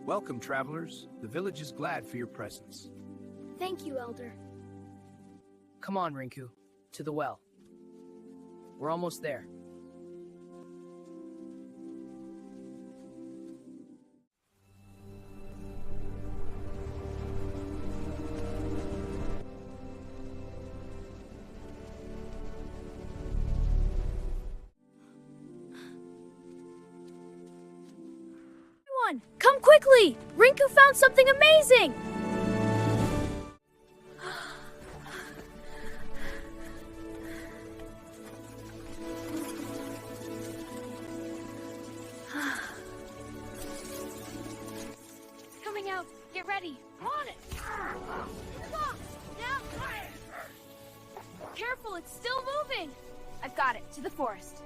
Welcome, travelers. The village is glad for your presence. Thank you, Elder. Come on, Rinku. To the well. We're almost there. Come quickly! Rinku found something amazing! It's coming out. Get ready. On it! Stop! Now! Careful, it's still moving! I've got it. To the forest.